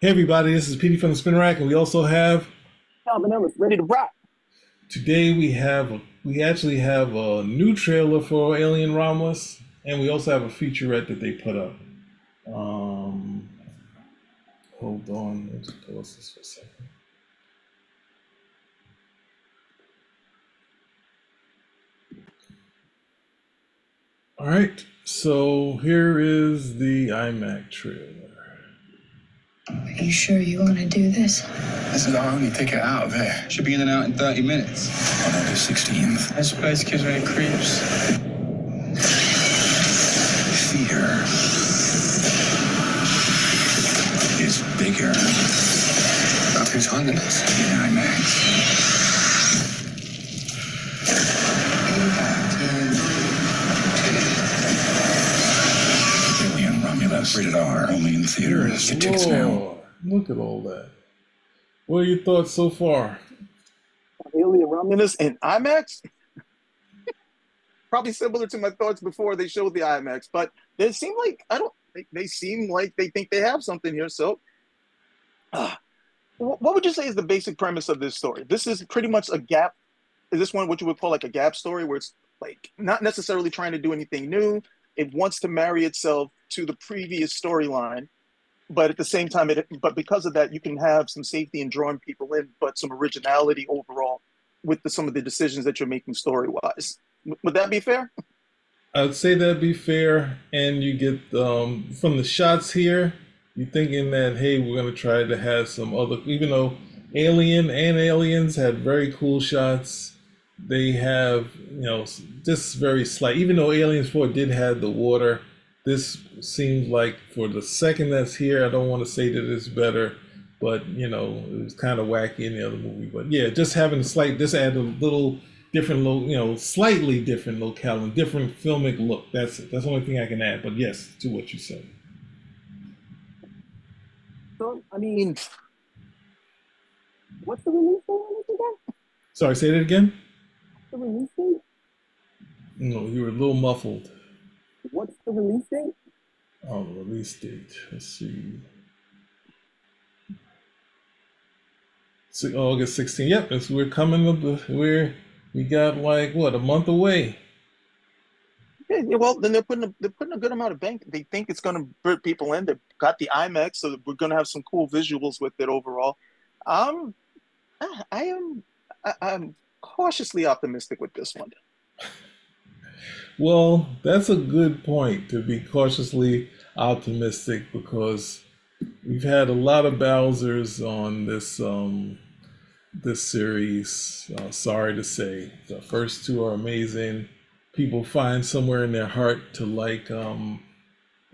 Hey everybody, this is Petey from the Spin Rack, and we also have Phenomenal, ready to rock. today we actually have a new trailer for Alien Romulus, and we also have a featurette that they put up. Um, Hold on, let's pause this for a second. All right, so here is the IMAX trailer. Are you sure you want to do this? This is our only ticket out of here. Should be in and out in 30 minutes. On August 16th. I suppose kids are creeps. Fear is bigger. Who's haunting us? In IMAX. Alien Romulus. Rated R. Only in theaters. Get tickets now. Whoa, look at all that. What are your thoughts so far? Alien Romulus in IMAX? Probably similar to my thoughts before they showed the IMAX, but they seem like they seem like they think they have something here. So, what would you say is the basic premise of this story? This is pretty much a gap. Is this one what you would call like a gap story, where it's like not necessarily trying to do anything new? It wants to marry itself to the previous storyline, but at the same time, but because of that, you can have some safety in drawing people in, but some originality overall with some of the decisions that you're making story wise. Would that be fair? I'd say that'd be fair, and you get from the shots here, you're thinking that hey, we're gonna try to have some other, even though Alien and Aliens had very cool shots, they have just very slight. Even though Aliens 4 did have the water, this seems like for the second that's here, I don't want to say that it's better, but it was kind of wacky in the other movie. But yeah, just having a slight, just add a little different, slightly different locale and different filmic look. That's it. That's the only thing I can add. But yes, to what you said. So, I mean, what's the release date on this again? Sorry, say that again. The release date? No, you were a little muffled. What's the release date? Oh, release date. Let's see. August 16th. Yep, we're coming up. We got like what, a month away. Yeah, well, then they're putting a good amount of bank. They think it's going to bring people in. They've got the IMAX, so we're going to have some cool visuals with it overall. Um, I am I'm cautiously optimistic with this one. Well, that's a good point to be cautiously optimistic because we've had a lot of Bowsers on this series. Sorry to say, the first two are amazing. People find somewhere in their heart to like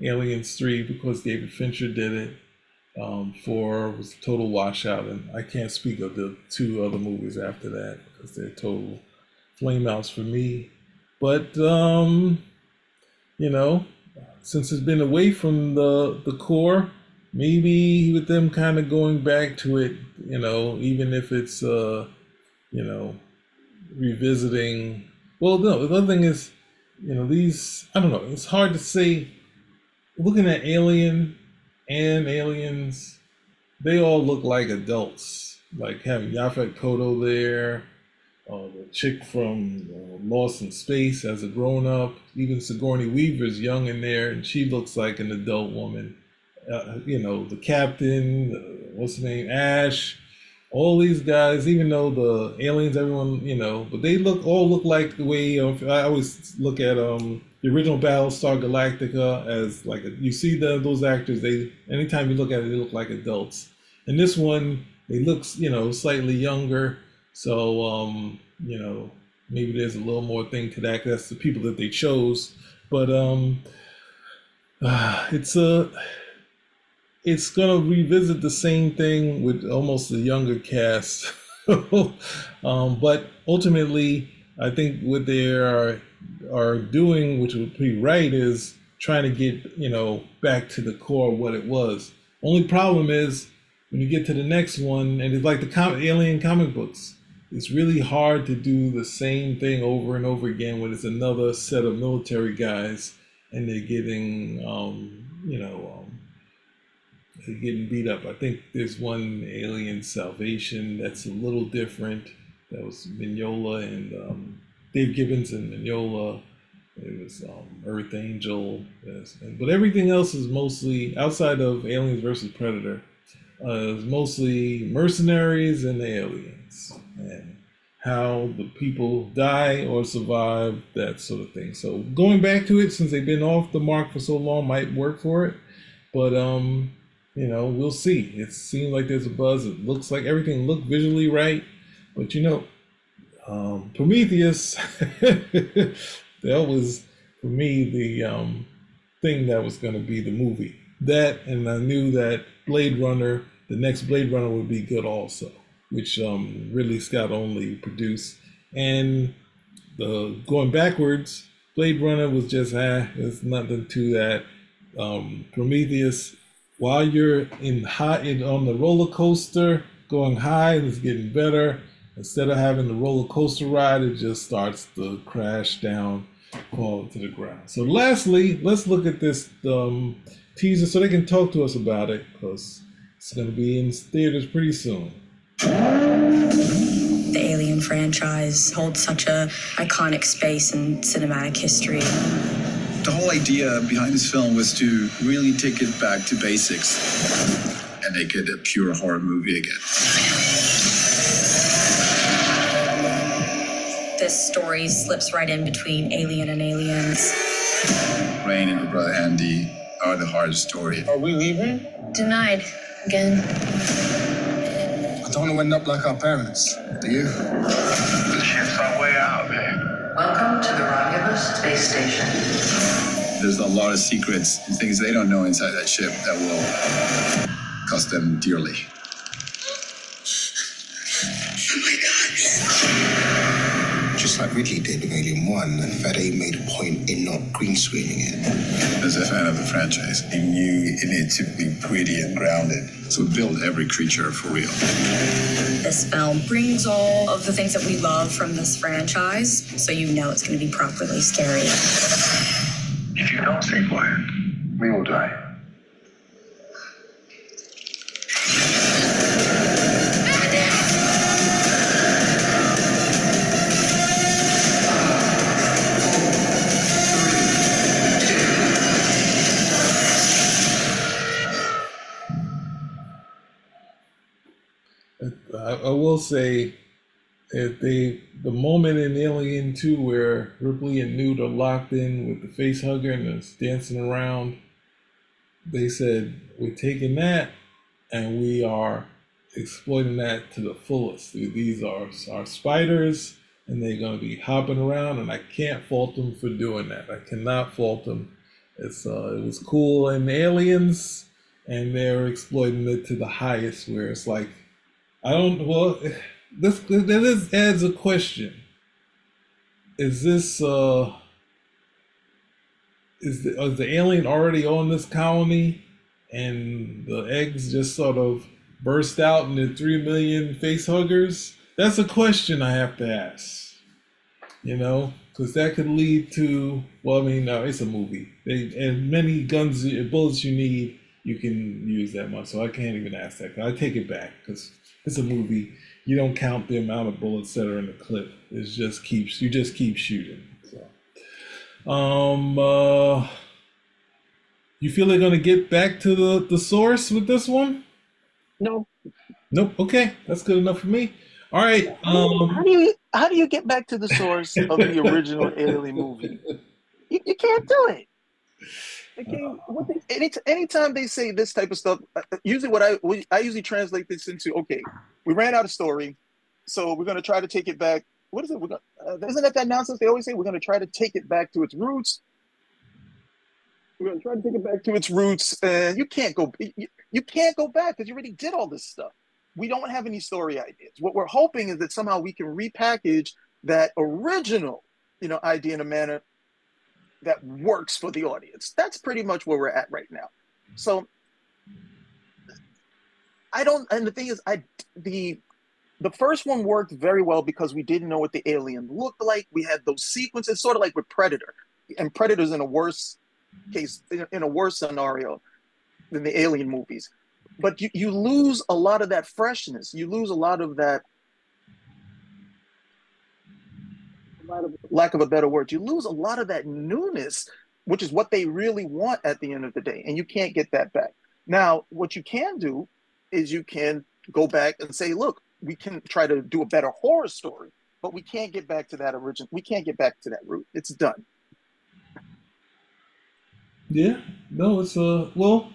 Aliens 3 because David Fincher did it. 4 was a total washout, and I can't speak of the two other movies after that because they're total flameouts for me. But you know, since it's been away from the core, maybe with them kind of going back to it, even if it's you know, revisiting. Well, no, the other thing is, these, I don't know, it's hard to say. Looking at Alien and Aliens, they all look like adults. Like having Yaphet Kotto there, the chick from Lost in Space as a grown up. Even Sigourney Weaver's young in there, and she looks like an adult woman. The captain, what's his name, Ash, all these guys. Even though the aliens, everyone, but they all look like the way I always look at the original Battlestar Galactica as like you see those actors. They anytime you look at it, they look like adults. And this one, they look slightly younger. So, maybe there's a little more thing to that. 'Cause that's the people that they chose. But it's it's gonna revisit the same thing with almost a younger cast. But ultimately, I think what they are doing, which would be right, is trying to get back to the core of what it was. Only problem is when you get to the next one, and it's like the Alien comic books. It's really hard to do the same thing over and over again when it's another set of military guys and they're getting, getting beat up. I think there's one Alien Salvation that's a little different. That was Mignola and Dave Gibbons and Mignola. It was Earth Angel. Yes. But everything else is mostly, outside of Aliens versus Predator, is mostly mercenaries and aliens. And how the people die or survive, that sort of thing. So going back to it, since they've been off the mark for so long, might work for it. But we'll see. It seems like there's a buzz. It looks like everything looked visually right. But Prometheus, that was for me the thing that was going to be the movie. That, and I knew that Blade Runner, the next Blade Runner, would be good also, which Ridley Scott only produced. And going backwards, Blade Runner was just there's nothing to that. Prometheus, while you're on the roller coaster going high and it's getting better, instead of having the roller coaster ride, it just starts to crash down, fall to the ground. So lastly, let's look at this teaser so they can talk to us about it, because it's going to be in theaters pretty soon. The Alien franchise holds such a iconic space in cinematic history. The whole idea behind this film was to really take it back to basics and make it a pure horror movie again. This story slips right in between Alien and Aliens. Rain and her brother Andy are the hard story. Are we leaving? Denied. Again. I don't want to end up like our parents. Do you? The ship's our way out, man. Welcome to the Romulus space station. There's a lot of secrets and things they don't know inside that ship that will cost them dearly. Oh my God. Just like Ridley did with Alien 1, and Fede made a point in not green screening it. As a fan of the franchise, he knew it needed to be gritty and grounded. So we built every creature for real. This film brings all of the things that we love from this franchise, so you know it's going to be properly scary. If you don't stay quiet, we will die. I will say, the moment in Alien 2 where Ripley and Newt are locked in with the face hugger and it's dancing around, they said, we're taking that and we are exploiting that to the fullest. These are our spiders and they're going to be hopping around, and I can't fault them for doing that. I cannot fault them. It was cool in Aliens, and they're exploiting it to the highest, where it's like, that adds a question. Is this is the alien already on this colony, and the eggs just sort of burst out into 3 million face huggers? That's a question I have to ask. Because that could lead to, it's a movie. And many guns, bullets you need, you can use that much. So I can't even ask that. I take it back, because it's a movie. You don't count the amount of bullets that are in the clip. You just keep shooting. So, you feel they're gonna get back to the source with this one? No. Nope. Okay, that's good enough for me. All right. How do you get back to the source of the original Alien movie? You can't do it. Anytime they say this type of stuff, usually I usually translate this into, okay, we ran out of story, so we're going to try to take it back. What is it? Isn't that nonsense they always say? We're going to try to take it back to its roots. We're going to try to take it back to its roots, and you can't go back because you already did all this stuff. We don't have any story ideas. What we're hoping is that somehow we can repackage that original, idea in a manner that works for the audience. That's pretty much where we're at right now. So and the thing is, the first one worked very well because we didn't know what the alien looked like. We had those sequences, sort of like with Predator, and Predator's in a worse case, in a worse scenario than the Alien movies. but you lose a lot of that freshness. You lose a lot of that, lack of a better word, you lose a lot of that newness, which is what they really want at the end of the day. And you can't get that back. Now, what you can do is you can go back and say, look, we can try to do a better horror story, but we can't get back to that original. We can't get back to that root. It's done. Yeah, no, it's well,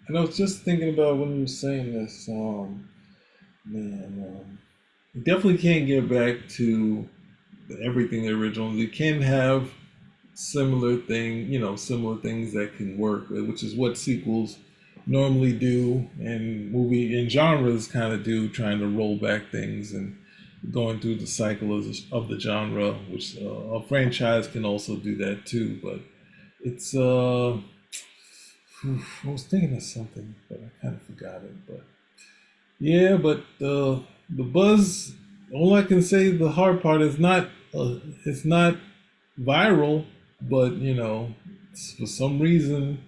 and I was just thinking about when you were saying this, man, you definitely can't get back to everything original. You can have similar things that can work, which is what sequels normally do, and movie and genres kind of do, trying to roll back things and going through the cycle of the genre, which a franchise can also do that too. But it's I was thinking of something, but I kind of forgot it. But yeah, but the buzz. All I can say, the hard part is it's not viral, but for some reason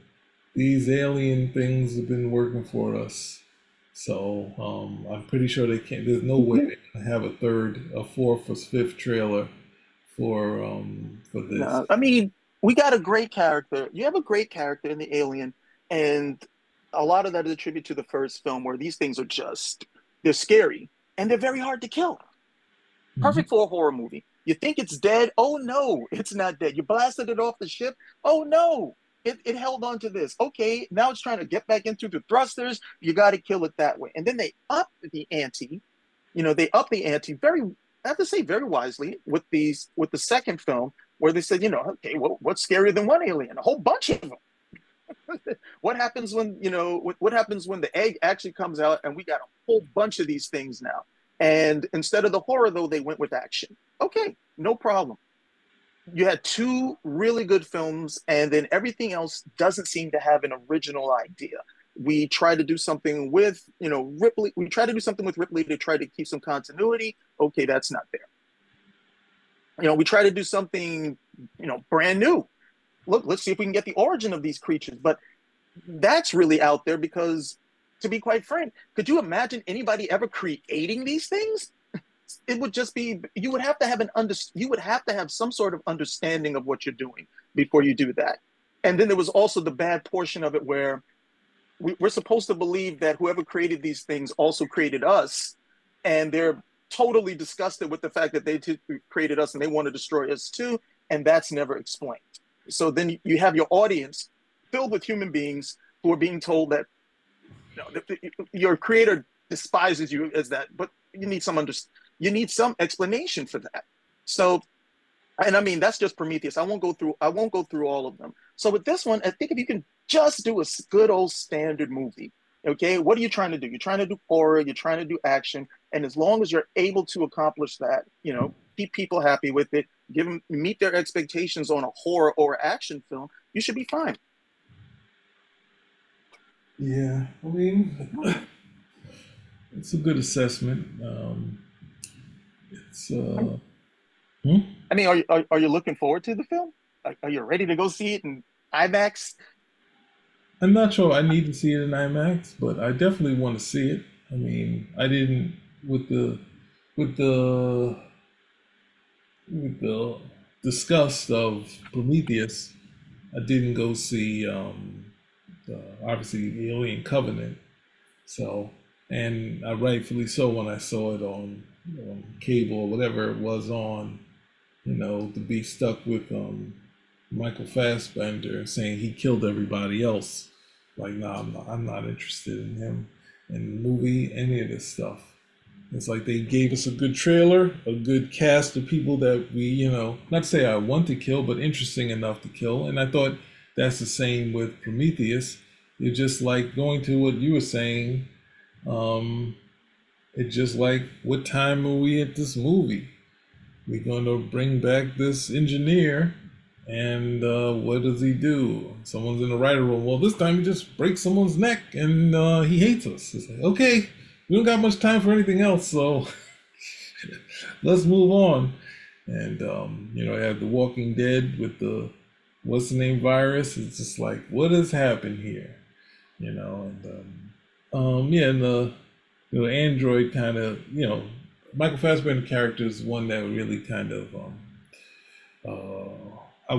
these alien things have been working for us. So I'm pretty sure they can't. There's no way they can have a third, a fourth, or fifth trailer for this. No, I mean, we got a great character. You have a great character in the Alien, and a lot of that is attributed to the first film, where these things are just they're scary and they're very hard to kill. Mhm. Perfect for a horror movie. You think it's dead? Oh no, it's not dead. You blasted it off the ship? Oh no, it held on to this. Okay, now it's trying to get back into the thrusters. You got to kill it that way. And then they up the ante. They up the ante very, I have to say, very wisely with the second film, where they said, okay, well, what's scarier than one alien? A whole bunch of them. What happens when what happens when the egg actually comes out and we got a whole bunch of these things now? And instead of the horror, though, they went with action. Okay, no problem. You had two really good films, and then everything else doesn't seem to have an original idea. We try to do something with Ripley. We try to do something with Ripley to try to keep some continuity. Okay, that's not there. We try to do something brand new. Look, let's see if we can get the origin of these creatures. But that's really out there because, to be quite frank, could you imagine anybody ever creating these things? It would just be, you would have to have you would have to have some sort of understanding of what you're doing before you do that. And then there was also the bad portion of it where we're supposed to believe that whoever created these things also created us, and they're totally disgusted with the fact that created us and they want to destroy us too, and that's never explained. So then you have your audience filled with human beings who are being told that your creator despises you as that, but you need some explanation for that. So, and I mean, that's just Prometheus. I won't go through all of them. So with this one, I think if you can just do a good old standard movie, okay, what are you trying to do? You're trying to do horror, you're trying to do action, and as long as you're able to accomplish that, keep people happy with it, meet their expectations on a horror or action film, you should be fine. Yeah, I mean, it's a good assessment. It's hmm? I mean, are you looking forward to the film? Are you ready to go see it in IMAX? I'm not sure I need to see it in IMAX, but I definitely want to see it. I mean, I didn't with with the with the disgust of Prometheus. I didn't go see obviously the Alien Covenant. So, and I rightfully so when I saw it on cable or whatever it was on, to be stuck with Michael Fassbender saying he killed everybody else. Like, nah, I'm not interested in him in the movie, any of this stuff. It's like they gave us a good trailer, a good cast of people that we, not to say I want to kill, but interesting enough to kill. And I thought that's the same with Prometheus. It's just like going to what you were saying. It's just like, what time are we at this movie? We're going to bring back this engineer, and what does he do? Someone's in the writer room. Well, this time he just breaks someone's neck, and he hates us. It's like, okay, we don't got much time for anything else, so let's move on. And I have The Walking Dead with the what's the name virus. It's just like, what has happened here? you know, yeah, and the android kind of, Michael Fassbender character is one that really kind of I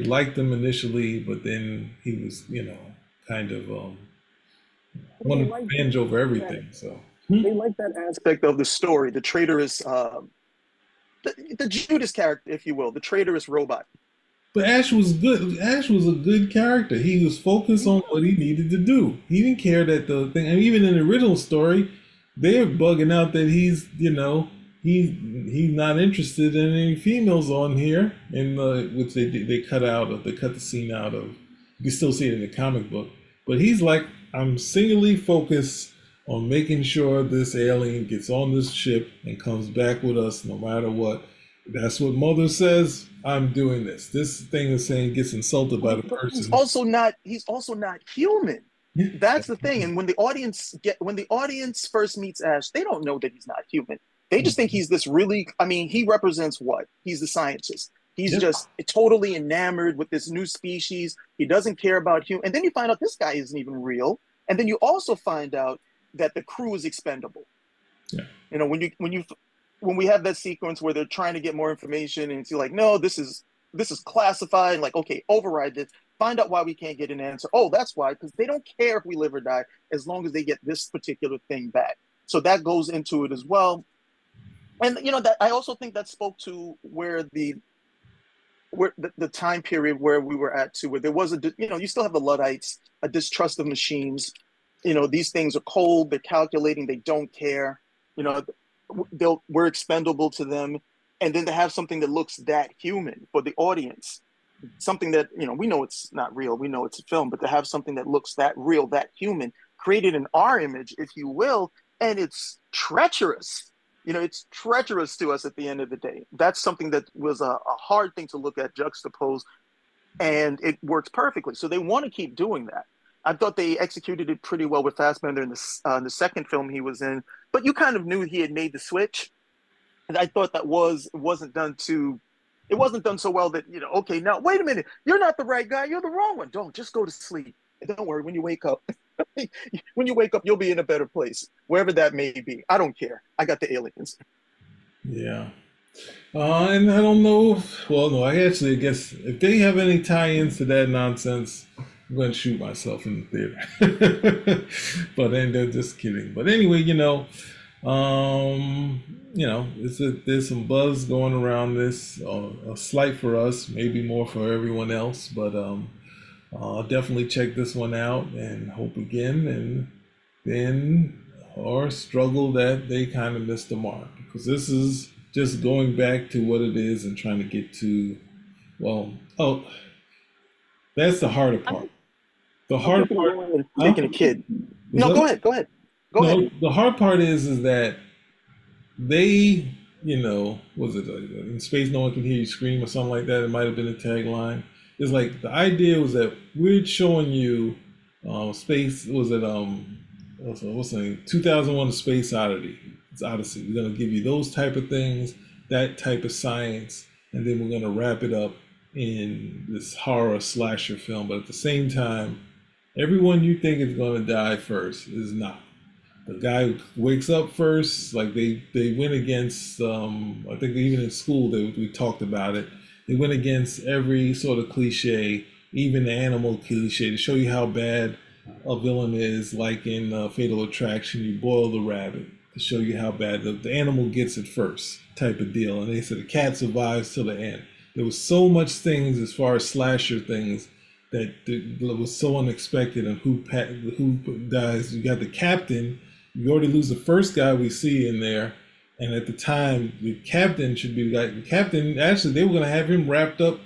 liked him initially, but then he was, kind of They wanted like revenge over that. everything. So They like that aspect of the story. The traitorous, the Judas character, if you will, the traitorous robot. but Ash was good. Ash was a good character. He was focused on what he needed to do. He didn't care that the thing, and even in the original story, they're bugging out that he's not interested in any females on here, which they cut out of. They cut the scene out of. You can still see it in the comic book, but he's like, I'm singularly focused on making sure this alien gets on this ship and comes back with us no matter what. That's what Mother says. I'm doing this. This thing is saying gets insulted by the But he's person. also not. He's also not human. Yeah. That's the thing. And when the audience first meets Ash, they don't know that he's not human. They just think he's this really. I mean, he represents what? He's the scientist. He's Yeah. just totally enamored with this new species. He doesn't care about human. And then you find out this guy isn't even real. And then you also find out that the crew is expendable. Yeah. You know, when we have that sequence where they're trying to get more information, and it's like, no, this is classified. And like, okay, override this. Find out why we can't get an answer. Oh, that's why, because they don't care if we live or die as long as they get this particular thing back. So that goes into it as well. And that I also think that spoke to where the time period where we were at too, where there was you still have the Luddites, a distrust of machines. These things are cold, they're calculating, they don't care. We're expendable to them. And then to have something that looks that human for the audience, something that, we know it's not real, we know it's a film, but to have something that looks that real, that human, created in our image, if you will, and it's treacherous. It's treacherous to us at the end of the day. That's something that was a hard thing to look at, juxtapose, and it works perfectly. So they want to keep doing that. I thought they executed it pretty well with Fassbender in the second film he was in, but you kind of knew he had made the switch. And I thought that it wasn't done so well that, okay, now wait a minute, you're not the right guy, you're the wrong one. Don't, just go to sleep. And don't worry, when you wake up, you'll be in a better place, wherever that may be. I don't care. I got the aliens. Yeah. And I don't know no, I guess if they have any tie-ins to that nonsense, I'm going to shoot myself in the theater. But then they're just kidding. But anyway, there's some buzz going around this, a slight for us, maybe more for everyone else, but I'll definitely check this one out and hope again, and then or struggle that they kind of missed the mark, because this is just going back to what it is and trying to get to, that's the harder part. The hard part, making a kid. No, go ahead. Go ahead. The hard part is that they, was it in space no one can hear you scream or something like that? It might have been a tagline. It's like the idea was that we're showing you space. Was it what's the name? 2001: A Space Odyssey. It's Odyssey. We're gonna give you those type of things, that type of science, and then we're gonna wrap it up in this horror slasher film. But at the same time, everyone you think is gonna die first is not. The guy who wakes up first, like they went against. I think even in school we talked about it. They went against every sort of cliche, even the animal cliche, to show you how bad a villain is. Like in Fatal Attraction, you boil the rabbit to show you how bad the animal gets it first, type of deal. And they said the cat survives till the end. There was so much things as far as slasher things that was so unexpected, and who dies. You got the captain. You already lose the first guy we see in there. And at the time, the captain should be the guy. The captain, actually, they were going to have him wrapped up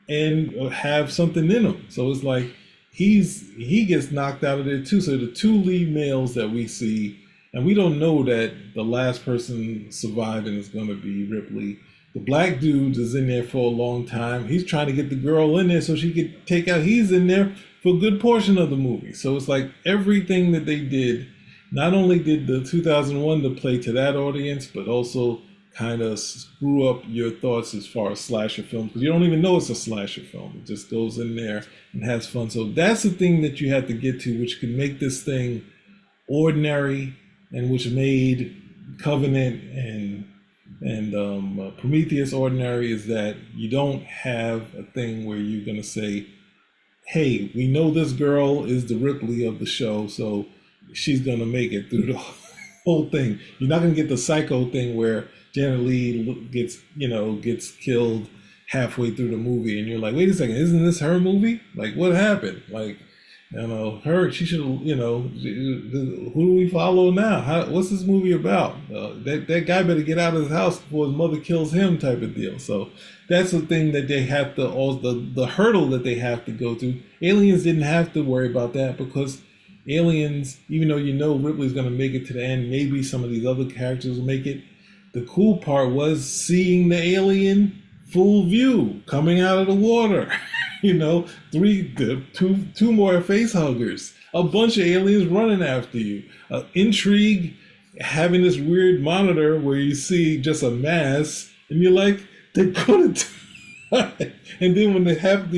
and have something in him. So it's like he gets knocked out of there too. So the two lead males that we see, and we don't know that the last person surviving is going to be Ripley. The black dude is in there for a long time. He's trying to get the girl in there so she could take out. He's in there for a good portion of the movie. So it's like everything that they did. Not only did the 2001 to play to that audience, but also kind of screw up your thoughts as far as slasher films, because you don't even know it's a slasher film. It just goes in there and has fun. So that's the thing that you have to get to, which can make this thing ordinary, and which made Covenant and Prometheus ordinary, is that you don't have a thing where you're gonna say, "Hey, we know this girl is the Ripley of the show, so she's gonna make it through the whole thing." You're not gonna get the Psycho thing where Janet Leigh gets killed halfway through the movie, and you're like, "Wait a second, isn't this her movie? Like, what happened?" Like, she should, who do we follow now? What's this movie about? That guy better get out of his house before his mother kills him, type of deal. So that's the thing that they have to, the hurdle that they have to go through. Aliens didn't have to worry about that, because Aliens, even though Ripley's going to make it to the end, maybe some of these other characters will make it. The cool part was seeing the alien full view coming out of the water. Two more face huggers, a bunch of aliens running after you, intrigue, having this weird monitor where you see just a mass, and you're like, they're gonna die. And then when they have,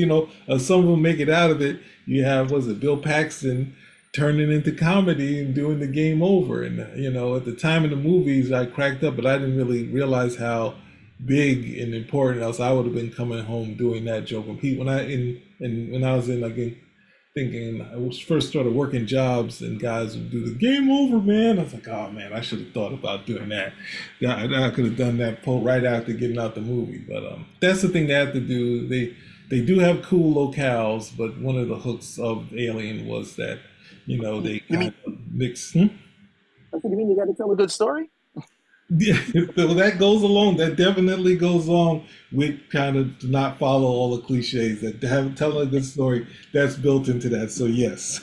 some of them make it out of it, you have, Bill Paxton turning into comedy and doing the game over. And at the time in the movies, I cracked up, but I didn't really realize how big and important, else I would have been coming home doing that joke. When I was thinking, I first started working jobs and guys would do the game over, man. I was like, oh man, I should have thought about doing that. Yeah, I could have done that right after getting out the movie. But that's the thing they have to do. They do have cool locales, but one of the hooks of Alien was that they kind of mix. You mean you got to tell a good story? Yeah, so that goes along. That definitely goes along with kind of not follow all the cliches. That telling a good story, that's built into that. So yes.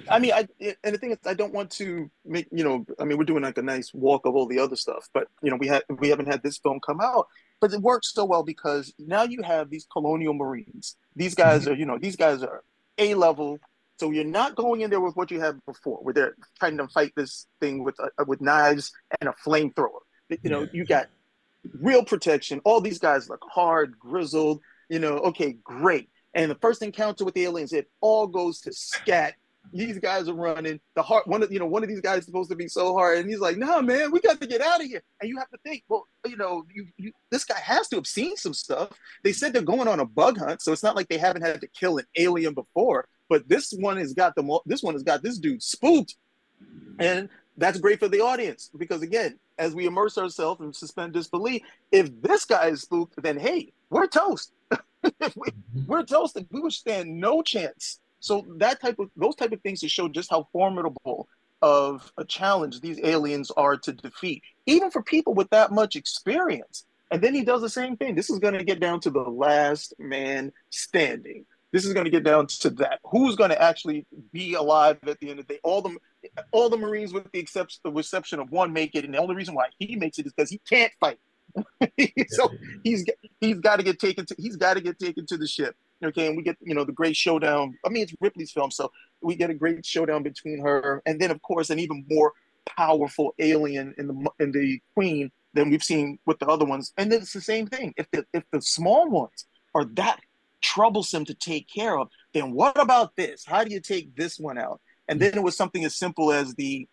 I mean, and the thing is, I don't want to make we're doing like a nice walk of all the other stuff, but we haven't had this film come out, but it works so well because now you have these colonial Marines. These guys are A-level. So you're not going in there with what you had before, where they're trying to fight this thing with knives and a flamethrower. You got real protection. All these guys look hard, grizzled. Okay, great. And the first encounter with the aliens, it all goes to scat. These guys are running. One of these guys is supposed to be so hard, and he's like, "No, man, we got to get out of here." And you have to think, well, this guy has to have seen some stuff. They said they're going on a bug hunt, so it's not like they haven't had to kill an alien before. But this one has got this dude spooked, and that's great for the audience because again, as we immerse ourselves and suspend disbelief, if this guy is spooked, then hey, we're toast. We're toasted. We would stand no chance. So those type of things to show just how formidable of a challenge these aliens are to defeat, even for people with that much experience. And then he does the same thing. This is going to get down to the last man standing. This is going to get down to that. Who's going to actually be alive at the end of the day? All the Marines, with the exception of one, make it, and the only reason why he makes it is because he can't fight. So he's got to get taken to the ship. Okay, and we get the great showdown. I mean, it's Ripley's film, so we get a great showdown between her and then, of course, an even more powerful alien in the Queen than we've seen with the other ones. And then it's the same thing. If the small ones are that troublesome to take care of, then what about this? How do you take this one out? And then it was something as simple as the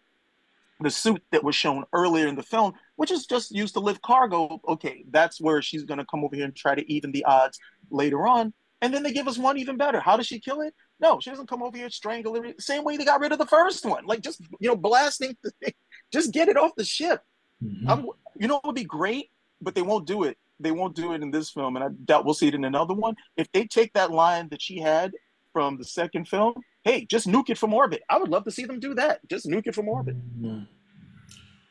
suit that was shown earlier in the film, which is just used to lift cargo. Okay, that's where she's going to come over here and try to even the odds later on. And then they give us one even better. How does she kill it? No, she doesn't come over here, strangle it. Same way they got rid of the first one. Like just, blasting the thing. Just get it off the ship. Mm-hmm. It would be great, but they won't do it. They won't do it in this film, and I doubt we'll see it in another one. If they take that line that she had from the second film, hey, just nuke it from orbit. I would love to see them do that. Just nuke it from orbit. Mm-hmm.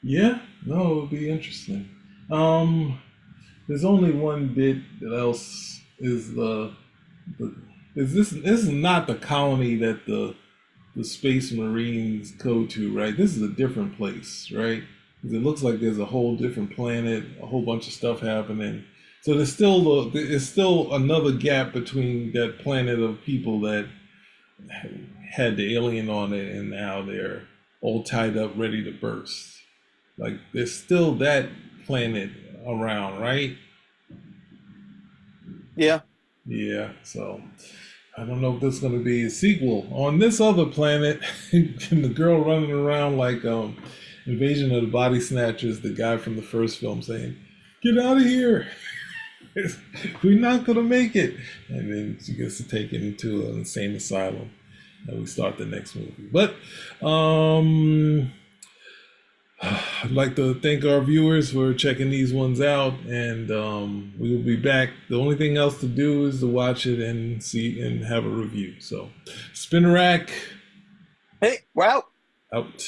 Yeah, no, it would be interesting. There's only one bit that else is this is not the colony that the Space Marines go to, right? This is a different place, right? Because it looks like there's a whole different planet, a whole bunch of stuff happening. So there's still another gap between that planet of people that had the alien on it, and now they're all tied up, ready to burst. Like there's still that planet around, right? Yeah. Yeah, so I don't know if there's going to be a sequel on this other planet. And the girl running around like Invasion of the Body Snatchers, the guy from the first film saying, "Get out of here! We're not going to make it." And then she gets taken into an insane asylum, and we start the next movie. But I'd like to thank our viewers for checking these ones out, and we will be back. The only thing else to do is to watch it and see and have a review. So, Spinnerack Hey, we're out. out.